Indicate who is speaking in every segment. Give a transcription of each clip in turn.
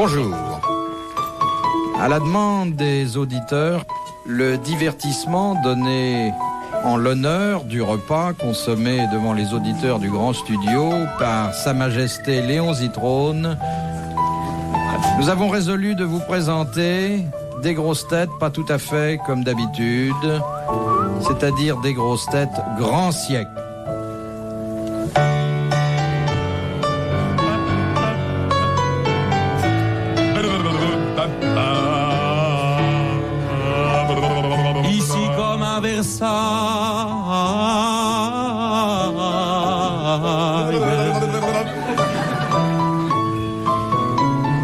Speaker 1: Bonjour. À la demande des auditeurs, le divertissement donné en l'honneur du repas consommé devant les auditeurs du Grand Studio par Sa Majesté Léon Zitrone, nous avons résolu de vous présenter des grosses têtes pas tout à fait comme d'habitude, c'est-à-dire des grosses têtes grand siècle.
Speaker 2: Ici comme à Versailles,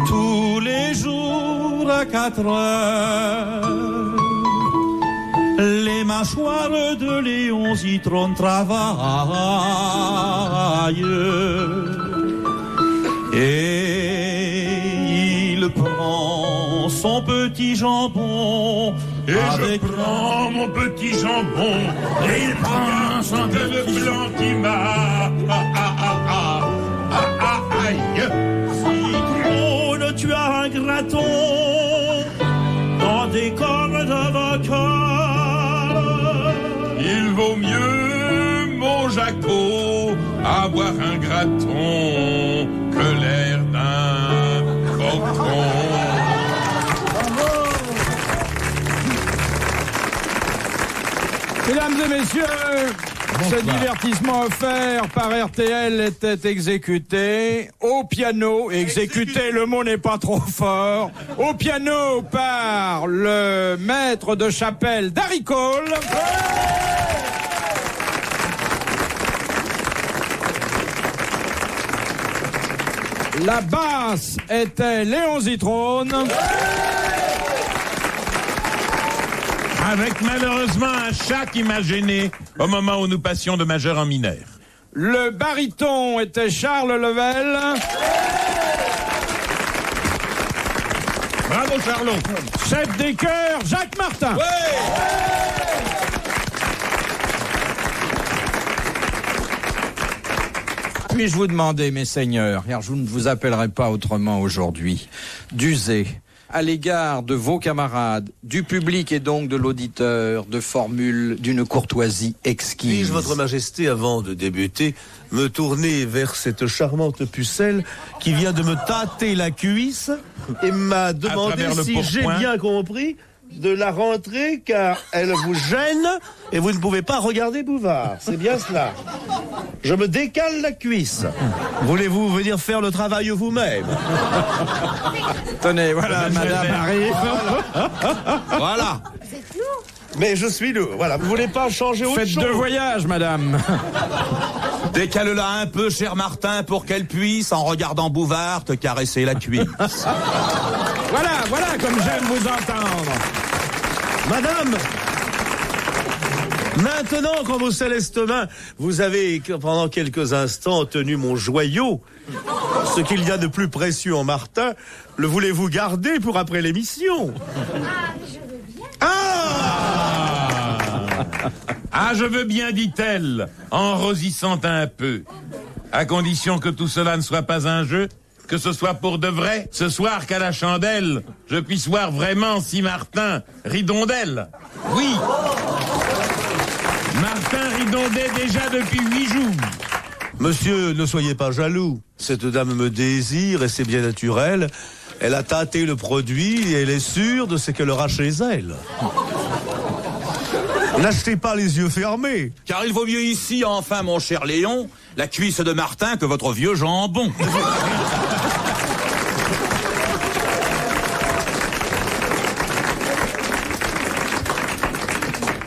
Speaker 2: tous les jours à 4 heures, les mâchoires de Léon Zitrone travaillent et il prend son petit jambon.
Speaker 3: Et je prends mon petit jambon, et il prend son petit blanc qui m'a. Aïe!
Speaker 2: Zitrone, tu as un graton dans des cornes d'avocat.
Speaker 3: Il vaut mieux, mon Jaco, avoir un graton que l'air d'un faucon.
Speaker 1: Mesdames et messieurs, ce divertissement offert par RTL était exécuté au piano. Exécuté, le mot n'est pas trop fort. Au piano par le maître de chapelle Darry Cole. La basse était Léon Zitrone.
Speaker 3: Avec malheureusement un chat qui m'a gêné au moment où nous passions de majeur en mineur.
Speaker 1: Le baryton était Charles Level.
Speaker 3: Bravo Charlot.
Speaker 1: Chef des chœurs, Jacques Martin. Puis-je vous demander, mes seigneurs, car je ne vous appellerai pas autrement aujourd'hui, d'user à l'égard de vos camarades, du public et donc de l'auditeur, de formules d'une courtoisie exquise.
Speaker 4: Puis-je, votre majesté, avant de débuter, me tourner vers cette charmante pucelle qui vient de me tâter la cuisse et m'a demandé si j'ai bien compris de la rentrer car elle vous gêne et vous ne pouvez pas regarder Bouvard. C'est bien cela. Je me décale la cuisse. Voulez-vous venir faire le travail vous-même?
Speaker 1: Tenez, voilà, madame arrive.
Speaker 4: Voilà. Mais je suis lourd. Voilà. Vous voulez pas changer autre chose?
Speaker 1: Faites 2 voyages, madame.
Speaker 2: Décale-la un peu, cher Martin, pour qu'elle puisse, en regardant Bouvard, te caresser la cuisse.
Speaker 1: Voilà comme j'aime vous entendre.
Speaker 4: Madame, maintenant qu'en vos célestes mains, vous avez pendant quelques instants tenu mon joyau, ce qu'il y a de plus précieux en Martin, le voulez-vous garder pour après l'émission?
Speaker 3: Ah, je veux bien, dit-elle, en rosissant un peu. À condition que tout cela ne soit pas un jeu, que ce soit pour de vrai, ce soir qu'à la chandelle, je puisse voir vraiment si Martin ridondelle. Oui. Martin ridondait déjà depuis 8 jours.
Speaker 4: Monsieur, ne soyez pas jaloux. Cette dame me désire et c'est bien naturel. Elle a tâté le produit et elle est sûre de ce qu'elle aura chez elle. N'achetez pas les yeux fermés.
Speaker 2: Car il vaut mieux ici, enfin, mon cher Léon, la cuisse de Martin que votre vieux jambon.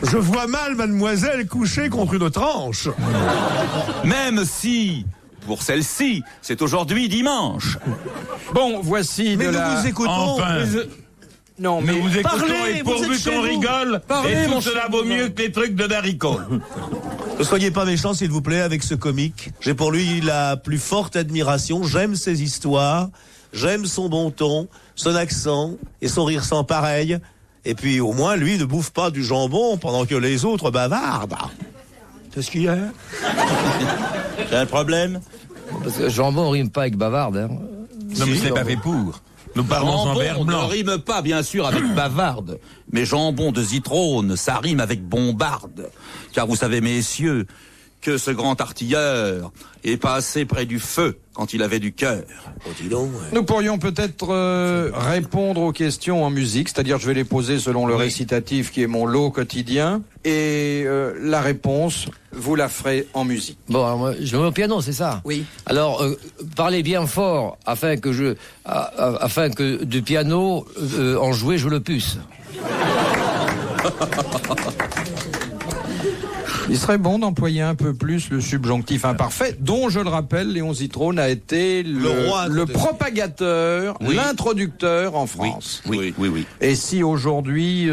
Speaker 4: Je vois mal mademoiselle coucher contre une tranche.
Speaker 2: Même si, pour celle-ci, c'est aujourd'hui dimanche.
Speaker 1: Bon, voici
Speaker 4: Mais
Speaker 1: de
Speaker 4: nous
Speaker 1: la...
Speaker 4: vous écoutons.
Speaker 3: Enfin.
Speaker 1: Non, mais...
Speaker 3: Nous vous écoutons
Speaker 4: Parlez,
Speaker 3: et
Speaker 4: vous
Speaker 3: pourvu
Speaker 4: êtes chez
Speaker 3: qu'on
Speaker 4: vous.
Speaker 3: rigole,
Speaker 4: Parlez,
Speaker 3: et
Speaker 4: mon
Speaker 3: tout cela
Speaker 4: cher
Speaker 3: vaut
Speaker 4: Bouvard.
Speaker 3: mieux que les trucs de Darry Cole.
Speaker 4: Ne soyez pas méchant, s'il vous plaît, avec ce comique. J'ai pour lui la plus forte admiration. J'aime ses histoires. J'aime son bon ton, son accent et son rire sans pareil. Et puis, au moins, lui ne bouffe pas du jambon pendant que les autres bavardent. Qu'est-ce qu'il y a?
Speaker 2: J'ai un problème?
Speaker 5: Parce que jambon rime pas avec bavarde. Hein.
Speaker 3: Non, mais ce n'est pas fait pour. Nous parlons en vers
Speaker 2: Jambon ne
Speaker 3: blanc.
Speaker 2: rime pas, bien sûr, avec bavarde. Mais jambon de zitrone, ça rime avec bombarde. Car vous savez, messieurs, que ce grand artilleur est passé près du feu quand il avait du cœur.
Speaker 4: Oh, dis donc, ouais.
Speaker 1: Nous pourrions peut-être répondre aux questions en musique, c'est-à-dire je vais les poser selon le récitatif qui est mon lot quotidien, et la réponse, vous la ferez en musique.
Speaker 5: Bon, alors moi, je me mets au piano, c'est ça?
Speaker 1: Oui.
Speaker 5: Alors, parlez bien fort afin que du piano, en jouer, je le puisse.
Speaker 1: Il serait bon d'employer un peu plus le subjonctif imparfait, dont, je le rappelle, Léon Zitrone a été le propagateur, l'introducteur en France.
Speaker 2: Oui.
Speaker 1: Et si aujourd'hui,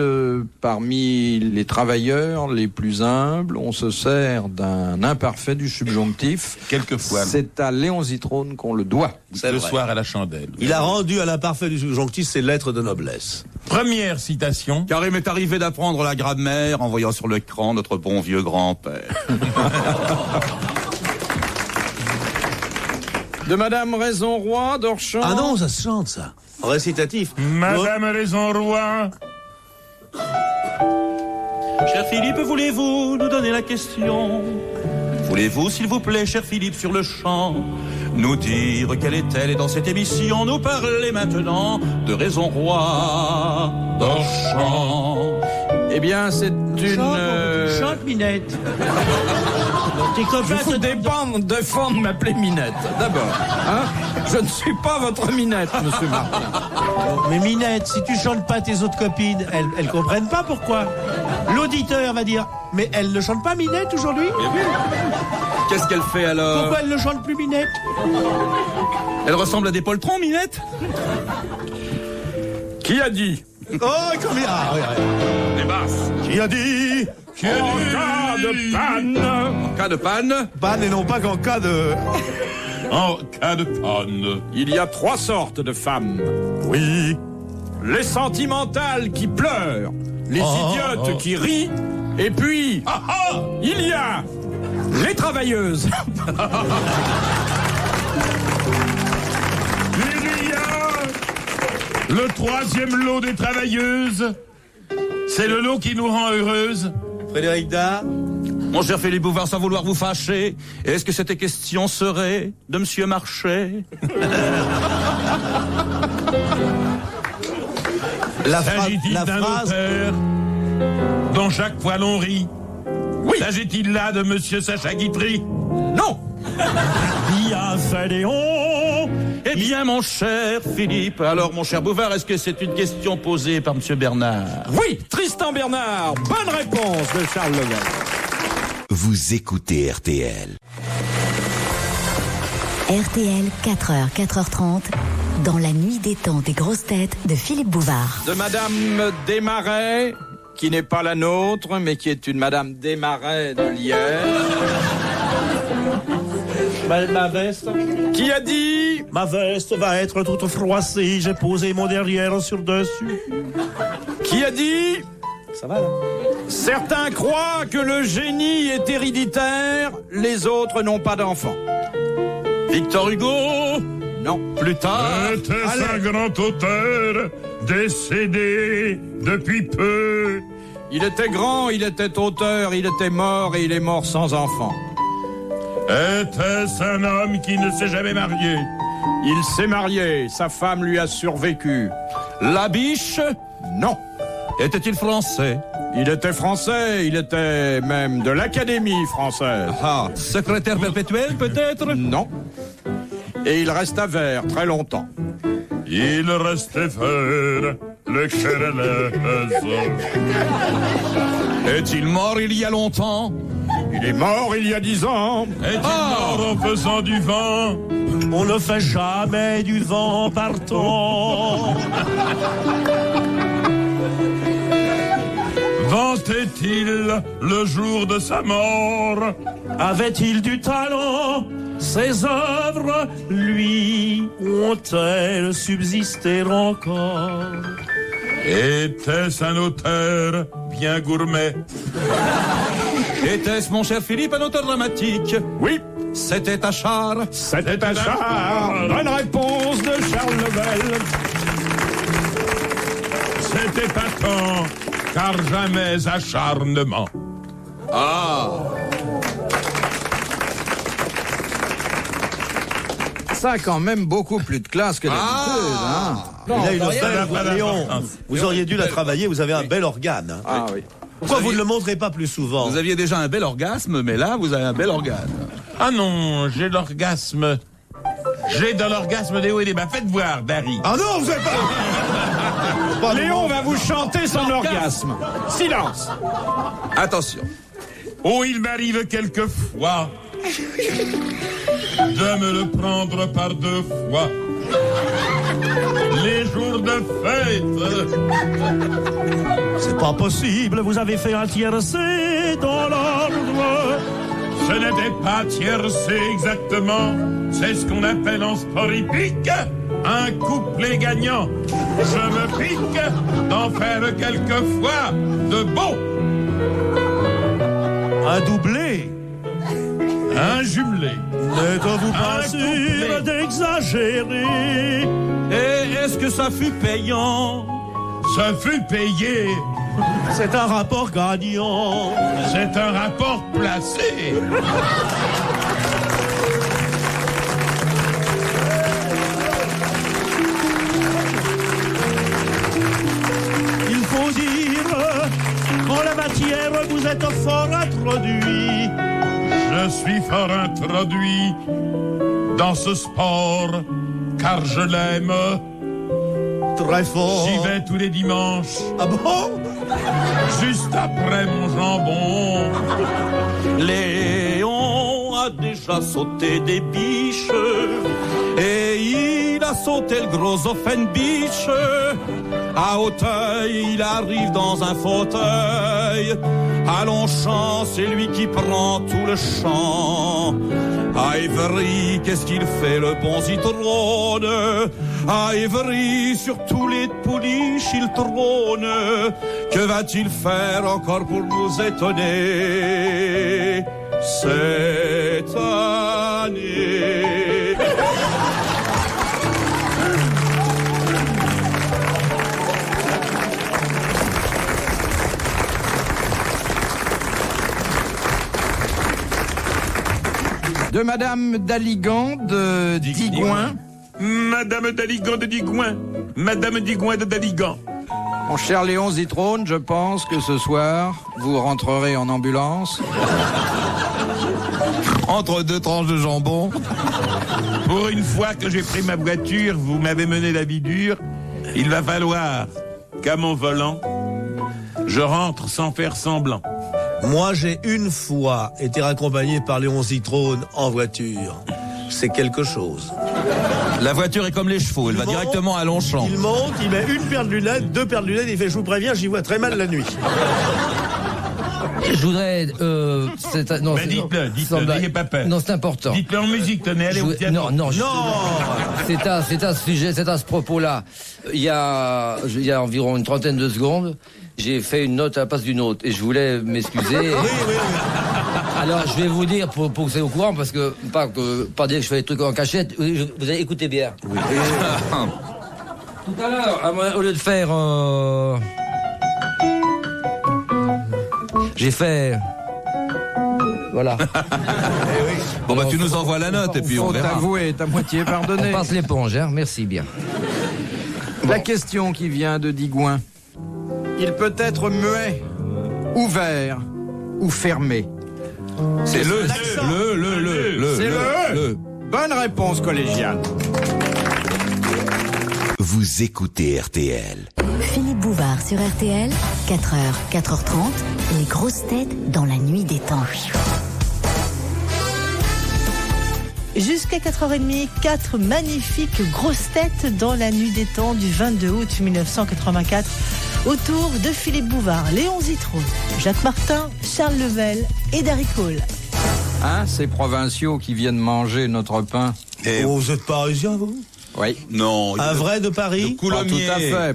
Speaker 1: parmi les travailleurs les plus humbles, on se sert d'un imparfait du subjonctif,
Speaker 3: Quelquefois.
Speaker 1: c'est à Léon Zitrone qu'on le doit.
Speaker 4: C'est
Speaker 3: Le
Speaker 4: vrai.
Speaker 3: soir à la chandelle.
Speaker 4: Il a rendu à l'imparfait du subjonctif ses lettres de noblesse.
Speaker 3: Première citation.
Speaker 2: Car il m'est arrivé d'apprendre la grammaire en voyant sur l'écran notre bon vieux grand-père.
Speaker 1: De Madame Raison-Roi d'Orchamps.
Speaker 4: Ah non, ça se chante, ça. Récitatif.
Speaker 3: Madame Raison-Roi.
Speaker 2: Cher Philippe, voulez-vous nous donner la question? Voulez-vous, s'il vous plaît, cher Philippe, sur le champ, nous dire quelle est-elle? Et dans cette émission, nous parler maintenant de Raison-Roi d'Orchamps.
Speaker 1: Eh bien, c'est une...
Speaker 4: Chante, Minette.
Speaker 1: Je vous défendre de m'appeler Minette, d'abord. Hein, je ne suis pas votre Minette, monsieur Martin.
Speaker 6: Mais Minette, si tu chantes pas tes autres copines, elles comprennent pas pourquoi. L'auditeur va dire, mais elle ne chante pas Minette aujourd'hui?
Speaker 2: Qu'est-ce qu'elle fait alors?
Speaker 6: Pourquoi elle ne chante plus Minette?
Speaker 2: Elle ressemble à des poltrons, Minette?
Speaker 1: Qui a dit?
Speaker 4: Oh, combien? Ah, oui.
Speaker 2: Des basses.
Speaker 4: Qui a dit?
Speaker 1: En cas de panne.
Speaker 2: En cas de panne,
Speaker 4: Panne et non pas qu'en cas de...
Speaker 3: En cas de panne.
Speaker 1: Il y a 3 sortes de femmes.
Speaker 4: Oui.
Speaker 1: Les sentimentales qui pleurent, les idiotes qui rient, et puis, il y a les travailleuses.
Speaker 3: Il y a le 3e lot des travailleuses. C'est le lot qui nous rend heureuses.
Speaker 4: Frédéric Dard.
Speaker 2: mon cher Philippe Bouvard, sans vouloir vous fâcher, est-ce que cette question serait de Monsieur Marchais?
Speaker 3: S'agit-il d'un auteur dont chaque fois l'on rit?
Speaker 1: Oui.
Speaker 3: S'agit-il là de Monsieur Sacha Guitry?
Speaker 1: Non.
Speaker 6: Bien fait Léon.
Speaker 2: Eh bien, mon cher Philippe, alors, mon cher Bouvard, est-ce que c'est une question posée par Monsieur Bernard?
Speaker 1: Oui, Tristan Bernard. Bonne réponse de Charles Level.
Speaker 7: Vous écoutez RTL.
Speaker 8: RTL, 4h, 4h30, dans la nuit des temps des grosses têtes de Philippe Bouvard.
Speaker 1: De Madame Desmarais, qui n'est pas la nôtre, mais qui est une Madame Desmarais de Lierre.
Speaker 6: Ma veste.
Speaker 1: Qui a dit?
Speaker 6: Ma veste va être toute froissée. J'ai posé mon derrière sur dessus.
Speaker 1: Qui a dit?
Speaker 6: Ça va là?
Speaker 1: Certains croient que le génie est héréditaire, les autres n'ont pas d'enfants.
Speaker 2: Victor Hugo?
Speaker 1: Non.
Speaker 2: Plus tard?
Speaker 3: Était-ce un grand auteur décédé depuis peu?
Speaker 1: Il était grand, il était auteur, il était mort et il est mort sans enfant.
Speaker 3: Était-ce un homme qui ne s'est jamais marié?
Speaker 1: Il s'est marié, sa femme lui a survécu.
Speaker 2: Labiche?
Speaker 1: Non.
Speaker 2: Était-il français?
Speaker 1: Il était français, il était même de l'Académie française.
Speaker 2: Ah, secrétaire perpétuel peut-être?
Speaker 1: Non. Et il resta vert très longtemps.
Speaker 3: Il restait vert, le cœur à l'aise.
Speaker 2: Est-il mort il y a longtemps?
Speaker 1: Il est mort il y a 10 ans.
Speaker 3: Est-il mort en faisant du vent?
Speaker 6: On ne fait jamais du vent partant.
Speaker 3: Vantait-il le jour de sa mort?
Speaker 6: Avait-il du talent? Ses œuvres, lui, ont-elles subsisté encore?
Speaker 3: Était-ce un auteur bien gourmet?
Speaker 2: Était-ce, mon cher Philippe, un auteur dramatique?
Speaker 1: Oui,
Speaker 2: C'était Achard?
Speaker 1: c'était un char. Bonne réponse de Charles Level.
Speaker 3: C'est épatant, car jamais acharnement.
Speaker 1: Ah. Ça a quand même beaucoup plus de classe que d'habitude. Hein.
Speaker 4: Il a une
Speaker 3: ça n'a
Speaker 4: belle
Speaker 3: pas
Speaker 4: Léon.
Speaker 3: d'importance.
Speaker 4: Vous auriez dû la travailler, vous avez un bel organe. Hein.
Speaker 1: Ah oui.
Speaker 4: Pourquoi vous ne le montrez pas plus souvent?
Speaker 2: Vous aviez déjà un bel orgasme, mais là, vous avez un bel organe.
Speaker 3: Ah non, j'ai l'orgasme. J'ai dans l'orgasme des hauts et des bas. Faites voir, Dari.
Speaker 4: Ah non, vous avez pas...
Speaker 1: Léon va vous chanter son orgasme. Silence.
Speaker 2: Attention.
Speaker 3: Oh, il m'arrive quelquefois de me le prendre par 2 fois. Les jours de fête.
Speaker 6: C'est pas possible, vous avez fait un tiercé dans l'ordre.
Speaker 3: Ce n'était pas tiercé exactement. C'est ce qu'on appelle en sport hippique un couplet gagnant. Je me pique d'en faire quelquefois de beau.
Speaker 6: Un doublé.
Speaker 3: Un jumelé.
Speaker 6: N'êtes-vous pas
Speaker 3: Un
Speaker 6: sûr
Speaker 3: couplet.
Speaker 6: d'exagérer?
Speaker 2: Et est-ce que ça fut payant?
Speaker 3: Ça fut payé.
Speaker 6: C'est un rapport gagnant.
Speaker 3: C'est un rapport placé.
Speaker 6: Il faut dire qu'en la matière vous êtes fort introduit.
Speaker 3: Je suis fort introduit dans ce sport, car je l'aime.
Speaker 6: Très fort.
Speaker 3: J'y vais tous les dimanches,
Speaker 6: Ah bon?
Speaker 3: juste après mon jambon.
Speaker 2: Léon a déjà sauté des biches et il a sauté le gros Offenbach. À Auteuil, il arrive dans un fauteuil. À Longchamp, c'est lui qui prend tout le champ. À Évry, qu'est-ce qu'il fait le bon citrone? À Évry, sur tous les pouliches, il trône. Que va-t-il faire encore pour nous étonner cette année?
Speaker 1: De Madame Daligan de Digoin.
Speaker 3: Madame Daligan de Digoin. Madame Digoin de Daligan.
Speaker 1: Mon cher Léon Zitrone, je pense que ce soir, vous rentrerez en ambulance.
Speaker 2: Entre 2 tranches de jambon.
Speaker 3: Pour une fois que j'ai pris ma voiture, vous m'avez mené la vie dure. Il va falloir qu'à mon volant, je rentre sans faire semblant.
Speaker 4: Moi, j'ai une fois été raccompagné par Léon Zitrone en voiture. C'est quelque chose.
Speaker 2: La voiture est comme les chevaux, elle va directement à Longchamp.
Speaker 4: Il monte, il met une paire de lunettes, 2 paires de lunettes, il fait « Je vous préviens, j'y vois très mal la nuit ».
Speaker 5: Je voudrais... non,
Speaker 3: Ben dites-le, n'ayez pas peur.
Speaker 5: Non, c'est important.
Speaker 3: Dites-le en musique, tenez, allez au piano.
Speaker 5: Non, c'est à ce sujet, c'est à ce propos-là. Il y a environ une trentaine de secondes, j'ai fait une note à la place d'une autre et je voulais m'excuser.
Speaker 4: Oui.
Speaker 5: Alors, je vais vous dire pour que vous soyez au courant, parce que pas dire que je fais des trucs en cachette. Vous allez écouter bien. Oui. Tout à l'heure, au lieu de faire, j'ai fait. Voilà.
Speaker 2: Bon bah tu nous envoies la note et puis on
Speaker 1: Faut
Speaker 2: verra.
Speaker 1: t'avouer, ta moitié
Speaker 5: On
Speaker 1: pardonnée.
Speaker 5: passe l'éponge, hein. Merci bien.
Speaker 1: La question qui vient de Digoin. Il peut être muet, ouvert ou fermé.
Speaker 2: C'est le.
Speaker 1: C'est le. Bonne réponse collégiale.
Speaker 7: Vous écoutez RTL.
Speaker 8: Philippe Bouvard sur RTL, 4h, 4h30, les grosses têtes dans la nuit des temps.
Speaker 9: Jusqu'à 4h30, 4 magnifiques grosses têtes dans la nuit des temps du 22 août 1984. Autour de Philippe Bouvard, Léon Zitrone, Jacques Martin, Charles Level et Darry Cole.
Speaker 1: Hein, ces provinciaux qui viennent manger notre pain.
Speaker 4: Oh, vous êtes parisien, vous?
Speaker 1: Oui.
Speaker 2: Non.
Speaker 4: Un vrai de Paris?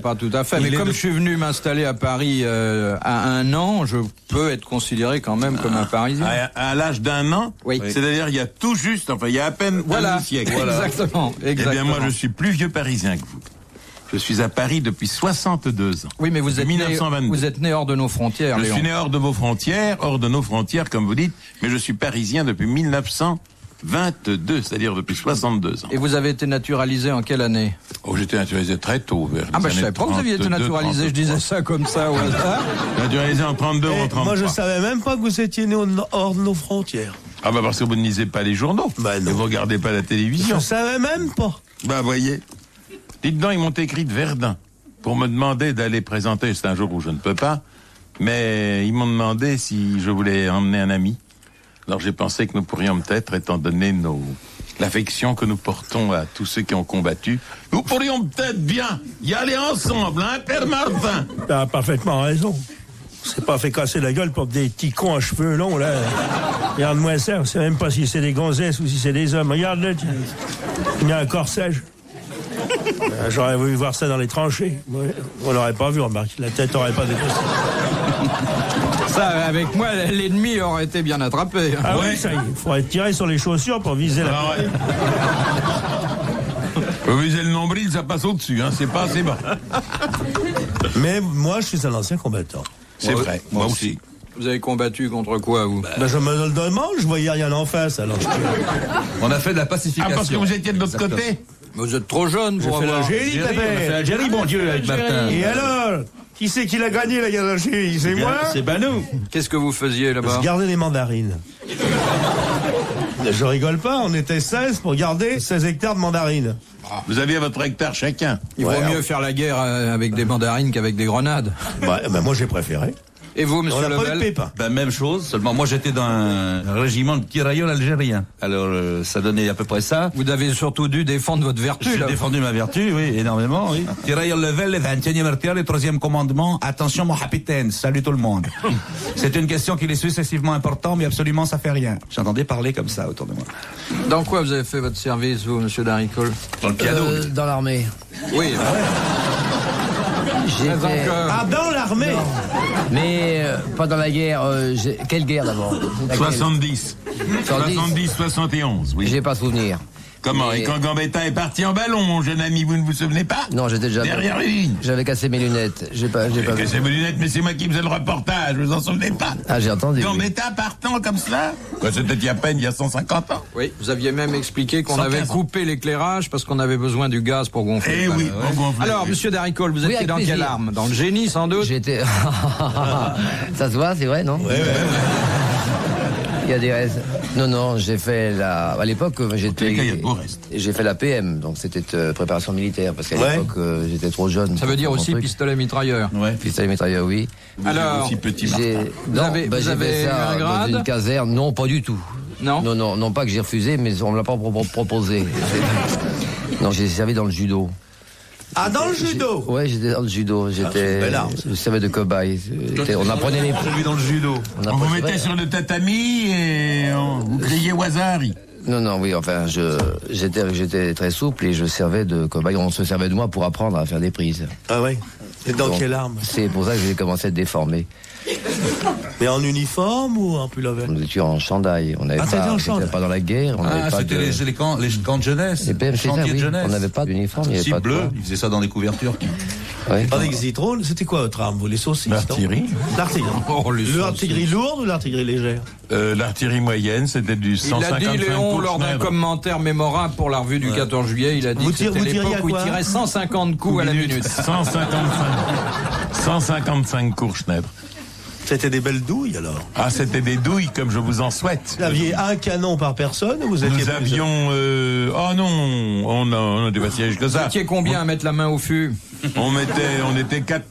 Speaker 1: Pas tout à fait. Mais comme je suis venu m'installer à Paris à 1 an, je peux être considéré quand même comme un Parisien.
Speaker 3: À l'âge d'1 an,
Speaker 1: Oui.
Speaker 3: C'est-à-dire il y a tout juste, enfin il y a à peine un
Speaker 1: Voilà,
Speaker 3: demi-siècle.
Speaker 1: Exactement.
Speaker 3: Eh bien moi je suis plus vieux parisien que vous. Je suis à Paris depuis 62 ans.
Speaker 1: Oui, mais vous êtes,
Speaker 3: 1922.
Speaker 1: Vous êtes né hors de nos frontières,
Speaker 3: Je
Speaker 1: Léon.
Speaker 3: suis né hors de vos frontières, hors de nos frontières, comme vous dites, mais je suis parisien depuis 1922, c'est-à-dire depuis 62 ans.
Speaker 1: Et vous avez été naturalisé en quelle année?
Speaker 3: Oh, j'étais naturalisé très tôt, vers
Speaker 1: Ah
Speaker 3: les
Speaker 1: bah je
Speaker 3: années
Speaker 1: savais pas que vous aviez été
Speaker 3: 32,
Speaker 1: naturalisé, je disais ça comme ça au hasard.
Speaker 3: Naturalisé en 32 ou en 33.
Speaker 4: Moi, je savais même pas que vous étiez né hors de nos frontières.
Speaker 3: Ah bah parce que vous ne lisez pas les journaux.
Speaker 4: Bah non.
Speaker 3: Et vous regardez pas la télévision.
Speaker 4: Je savais même pas.
Speaker 3: Bah voyez. Dites donc, ils m'ont écrit de Verdun pour me demander d'aller présenter, c'est un jour où je ne peux pas, mais ils m'ont demandé si je voulais emmener un ami. Alors j'ai pensé que nous pourrions peut-être, étant donné l'affection que nous portons à tous ceux qui ont combattu, nous pourrions peut-être bien y aller ensemble, hein, Père Martin?
Speaker 6: T'as parfaitement raison. C'est pas fait casser la gueule pour des petits cons à cheveux longs, là. Regarde-moi ça, on sait même pas si c'est des gonzesses ou si c'est des hommes. Regarde-le, il y a un corsage. J'aurais voulu voir ça dans les tranchées. On l'aurait pas vu, remarque. La tête aurait pas dépassé.
Speaker 1: Ça, avec moi, l'ennemi aurait été bien attrapé.
Speaker 6: Ah
Speaker 3: Ouais.
Speaker 6: oui, ça, il faudrait tirer sur les chaussures pour viser la...
Speaker 3: Ah ouais. Vous visez le nombril, ça passe au-dessus, hein, c'est pas assez bas.
Speaker 4: Mais moi, je suis un ancien combattant.
Speaker 3: C'est vrai, moi aussi.
Speaker 1: Vous avez combattu contre quoi, vous?
Speaker 4: Ben, je me le demande, je voyais rien en face, alors.
Speaker 10: On a fait de la
Speaker 3: Ah,
Speaker 10: pacification.
Speaker 3: parce que vous étiez de l'autre côté?
Speaker 1: Vous êtes trop jeune pour
Speaker 6: J'ai fait
Speaker 1: avoir...
Speaker 6: l'Algérie,
Speaker 10: On a fait l'Algérie, bon Dieu, avec Martin.
Speaker 6: Et alors, qui c'est qui l'a gagné, la guerre d'Algérie? C'est moi?
Speaker 10: C'est pas nous.
Speaker 1: Qu'est-ce que vous faisiez là-bas?
Speaker 4: Je gardais les mandarines. Je rigole pas, on était 16 pour garder 16 hectares de mandarines.
Speaker 3: Vous aviez votre hectare chacun.
Speaker 1: Il vaut mieux faire la guerre avec des mandarines qu'avec des grenades.
Speaker 4: Ben, moi, j'ai préféré.
Speaker 1: Et vous,
Speaker 4: On
Speaker 1: monsieur
Speaker 4: n'a pas eu de
Speaker 1: Lebel?
Speaker 4: pépins.
Speaker 10: Ben, même chose, seulement moi j'étais dans un régiment de tirailleurs algériens. Alors ça donnait à peu près ça.
Speaker 1: Vous avez surtout dû défendre votre vertu,
Speaker 10: J'ai
Speaker 1: là.
Speaker 10: défendu ma vertu, oui, énormément, oui. Tirailleurs level, le 21e artère, le 3e commandement. Attention mon capitaine, salut tout le monde. C'est une question qui est successivement importante, mais absolument ça fait rien. J'entendais parler comme ça autour de moi.
Speaker 1: Dans quoi vous avez fait votre service, vous, monsieur Daricole?
Speaker 3: Dans le piano.
Speaker 5: Dans l'armée.
Speaker 1: Oui.
Speaker 5: J'étais...
Speaker 4: Ah, dans l'armée?
Speaker 5: Mais pas dans la guerre. Quelle guerre d'abord? Laquelle?
Speaker 3: 70. 70, 71, oui.
Speaker 5: J'ai pas souvenir.
Speaker 3: Comment?
Speaker 5: Mais-
Speaker 3: Et quand Gambetta est parti en ballon, mon jeune ami, vous ne vous souvenez pas?
Speaker 5: Non, j'étais déjà...
Speaker 3: Derrière une ligne.
Speaker 5: J'avais cassé mes lunettes. J'ai pas vu.
Speaker 3: C'est mes lunettes, mais c'est moi qui faisais le reportage, vous en souvenez pas?
Speaker 5: Ah, j'ai entendu. oui.
Speaker 3: Gambetta partant comme cela? Quoi, c'était il y a peine, il y a 150 ans?
Speaker 1: Oui, vous aviez même expliqué qu'on
Speaker 3: 115
Speaker 1: avait
Speaker 3: ans.
Speaker 1: coupé l'éclairage parce qu'on avait besoin du gaz pour gonfler.
Speaker 3: Eh oui, on gonflait.
Speaker 1: Alors, monsieur Daricole, vous
Speaker 5: Oui,
Speaker 1: étiez
Speaker 5: avec
Speaker 1: dans
Speaker 5: plaisir.
Speaker 1: quelle arme? Dans le génie, sans doute?
Speaker 5: J'étais... Ça se voit, c'est vrai, non?
Speaker 4: Ouais.
Speaker 5: Il y a des restes. Non, j'ai fait la... À l'époque,
Speaker 3: tous les cas, il y a
Speaker 5: j'étais...
Speaker 3: de beaux restes.
Speaker 5: J'ai fait la PM, donc c'était préparation militaire, parce qu'à
Speaker 4: Ouais.
Speaker 5: l'époque, j'étais trop jeune.
Speaker 1: Ça veut dire
Speaker 5: pour
Speaker 1: aussi
Speaker 5: mon truc.
Speaker 1: pistolet mitrailleur.
Speaker 3: Ouais.
Speaker 5: Pistolet mitrailleur, oui.
Speaker 1: Alors,
Speaker 3: aussi petit
Speaker 5: J'ai...
Speaker 3: Martin.
Speaker 1: Vous avez- vous
Speaker 5: j'ai
Speaker 1: avez
Speaker 5: fait
Speaker 1: eu
Speaker 5: ça
Speaker 1: un grade
Speaker 5: dans une caserne. Non, pas du tout.
Speaker 1: Non?
Speaker 5: Non, pas que j'ai refusé, mais on me l'a pas proposé. Non, j'ai servi dans le judo.
Speaker 4: Ah, dans le judo?
Speaker 5: Ouais, j'étais dans le judo.
Speaker 4: c'est une
Speaker 5: J'étais...
Speaker 4: belle arme,
Speaker 5: Je servais de cobaye. On apprenait les...
Speaker 10: Celui dans le judo.
Speaker 5: On
Speaker 3: On vous
Speaker 5: apprenait-
Speaker 3: mettait sur le tatami et vous criez Wazari.
Speaker 5: Non, oui, enfin, j'étais très souple et je servais de cobaye. On se servait de moi pour apprendre à faire des prises.
Speaker 4: Ah ouais. Et dans
Speaker 5: Donc,
Speaker 4: quelle arme?
Speaker 5: C'est pour ça que j'ai commencé à être déformé.
Speaker 4: Mais en uniforme ou en pullover?
Speaker 5: On était en chandail. On n'avait
Speaker 4: Ah, t'étais en
Speaker 5: j'étais
Speaker 4: chandail.
Speaker 5: pas dans la guerre. On
Speaker 10: Ah,
Speaker 5: n'avait pas
Speaker 10: c'était
Speaker 5: de...
Speaker 10: les camps de jeunesse.
Speaker 5: Les PM, c'est ça,
Speaker 10: chantiers
Speaker 5: oui.
Speaker 10: de jeunesse.
Speaker 5: On n'avait pas d'uniforme, il n'y avait
Speaker 10: Si,
Speaker 5: pas de
Speaker 10: bleu,
Speaker 5: quoi.
Speaker 10: ils faisaient ça dans les couvertures.
Speaker 5: Ouais.
Speaker 4: Avec Zitrone, c'était quoi votre arme, vous? Les saucisses? non?
Speaker 3: L'artillerie.
Speaker 4: L'artillerie.
Speaker 1: Oh, les
Speaker 4: L'artillerie lourde ou l'artillerie légère?
Speaker 3: L'artillerie moyenne, c'était du
Speaker 1: Il
Speaker 3: 155
Speaker 1: l'a dit, Léon,
Speaker 3: coups
Speaker 1: lors d'un
Speaker 3: Schneider.
Speaker 1: commentaire mémorable pour la revue du 14 juillet. Il a dit
Speaker 4: Vous
Speaker 1: que c'était
Speaker 4: tiriez
Speaker 1: l'époque
Speaker 4: à
Speaker 1: où il
Speaker 4: quoi?
Speaker 1: tirait 150 coups à la minute.
Speaker 3: 155 cours Schneider.
Speaker 4: C'était des belles douilles, alors?
Speaker 3: Ah, c'était des douilles comme je vous en souhaite.
Speaker 4: Vous aviez un canon par personne ou vous étiez
Speaker 3: Nous
Speaker 4: plusieurs?
Speaker 3: avions... oh non, on n'était pas si riches que
Speaker 1: Vous
Speaker 3: ça.
Speaker 1: étiez combien à mettre la main au fût?
Speaker 3: On était quatre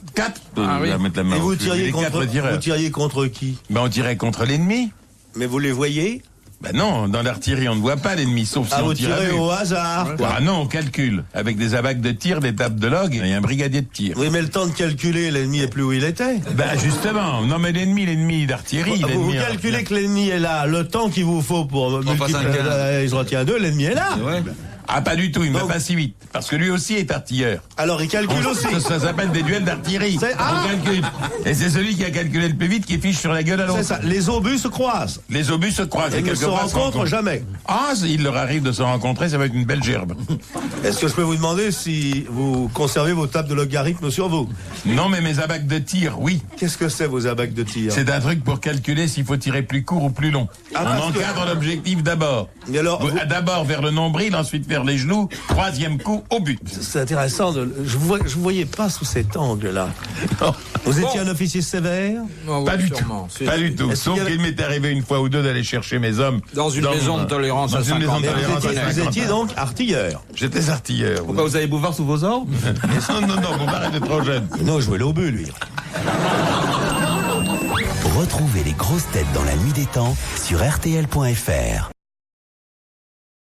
Speaker 1: Ah oui.
Speaker 3: à mettre la main
Speaker 4: Et
Speaker 3: au
Speaker 4: vous
Speaker 3: feu.
Speaker 4: tiriez,
Speaker 3: Les quatre
Speaker 4: contre,
Speaker 3: tireurs.
Speaker 4: vous tiriez contre qui?
Speaker 3: Ben, on tirait contre l'ennemi.
Speaker 4: Mais vous les voyez?
Speaker 3: Ben non, dans l'artillerie, on ne voit pas l'ennemi, sauf si
Speaker 4: Ah,
Speaker 3: on
Speaker 4: vous
Speaker 3: tire à
Speaker 4: tirez
Speaker 3: vue.
Speaker 4: au hasard, quoi.
Speaker 3: Ah non, on calcule. Avec des abacs de tir, des tables de log et un brigadier de tir.
Speaker 4: Oui, mais le temps de calculer, l'ennemi est plus où il était.
Speaker 3: Ben justement, non mais l'ennemi d'artillerie,
Speaker 4: Vous
Speaker 3: l'ennemi...
Speaker 4: calculez que l'ennemi est là, le temps qu'il vous faut pour multiplier,
Speaker 10: fasse un quinze.
Speaker 4: il se retient 2, l'ennemi est là.
Speaker 10: Ouais.
Speaker 3: Ah, pas du tout, il ne va pas si vite. Parce que lui aussi est artilleur.
Speaker 4: Alors, il calcule aussi.
Speaker 3: Ça s'appelle des duels d'artillerie.
Speaker 4: Ah,
Speaker 3: on calcule. Et c'est celui qui a calculé le plus vite qui fiche sur la gueule à l'autre.
Speaker 4: C'est ça, les obus se croisent.
Speaker 3: Les obus se croisent.
Speaker 4: Et ne se rencontrent jamais.
Speaker 3: Ah, il leur arrive de se rencontrer, ça va être une belle gerbe.
Speaker 4: Est-ce que je peux vous demander si vous conservez vos tables de logarithme sur vous?
Speaker 3: Non, mais mes abacs de tir, oui.
Speaker 4: Qu'est-ce que c'est, vos abacs de tir?
Speaker 3: C'est un truc pour calculer s'il faut tirer plus court ou plus long. On encadre l'objectif d'abord. D'abord vers le nombril, ensuite vers les genoux, troisième coup au but.
Speaker 4: C'est intéressant, je vous voyais pas sous cet angle-là. Vous étiez un officier sévère?
Speaker 3: Pas du tout. Pas du tout. Sauf qu'il m'est arrivé une fois ou deux d'aller chercher mes hommes
Speaker 1: dans une maison de tolérance à 50.
Speaker 4: Vous étiez donc artilleur?
Speaker 3: J'étais artilleur.
Speaker 10: Pourquoi vous avez Bouvard sous vos ordres?
Speaker 3: Non, Bouvard était trop jeune.
Speaker 4: Non, je jouais l'obus, lui.
Speaker 7: Retrouvez les grosses têtes dans la nuit des temps sur RTL.fr.